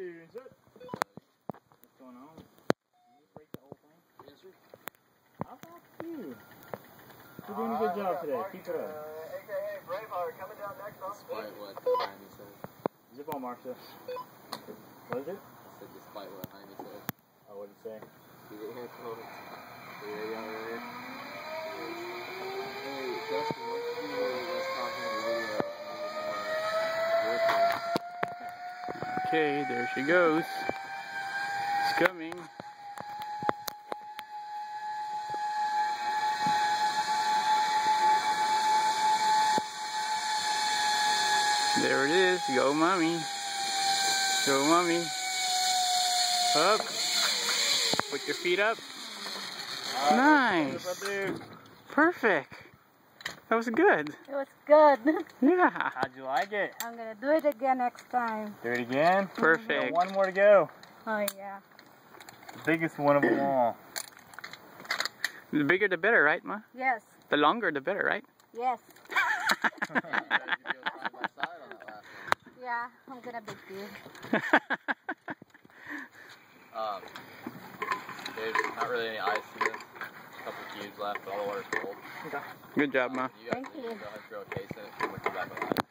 Ready, set. What's going on? Can you break the whole thing? Yes, sir. How about you? You're doing a good job today. Keep it up. AKA Braveheart coming down next on Despite what Jaime said. Zip on, Marcia. What is it? I said despite what Jaime said. Oh, what did it say? You get headphones. You ready out there? Hey, Justin, what you do when you guys talking on the video? Okay, there she goes. It's coming. There it is. Go, mommy. Go, mommy. Up. Put your feet up. Nice. Perfect. That was good. It was good. Yeah. How'd you like it? I'm gonna do it again next time. Do it again? Perfect. One more to go. Oh yeah. The biggest one of them all. The bigger the better, right, Ma? Yes. The longer the better, right? Yes. You guys should be side by side on that last one. Yeah, I'm gonna be good. There's not really any ice in this. A couple cubes left, but all the water's cold. Good job, Ma. You guys Thank need you. to go ahead and throw a case in it, and we'll come back with ice.